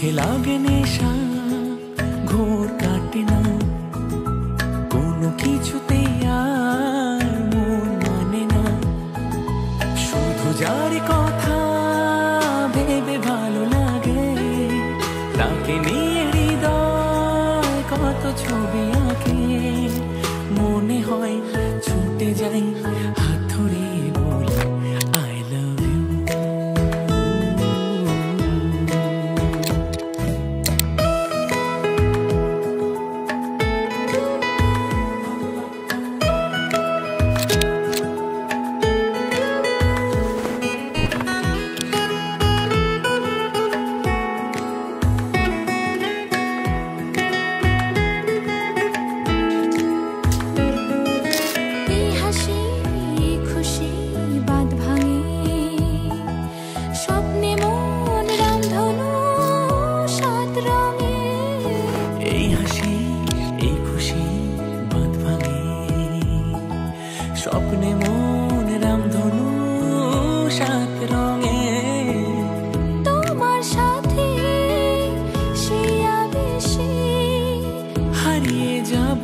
চোখে লাগে নেশা, ঘোর কাটে না কোনো কিছুতে, আর মন মানে না। শুধু যার কথা ভেবে ভালো লাগে, তাকে নিয়ে হৃদয় কত ছবি আঁকে। মনে হয় ছুটে যাই হাত ধরে বলি আই লাভ ইউ। স্বপ্নে মন রামধনু সাত রঙে, তোমার সাথে সে আবেশে হারিয়ে যাব।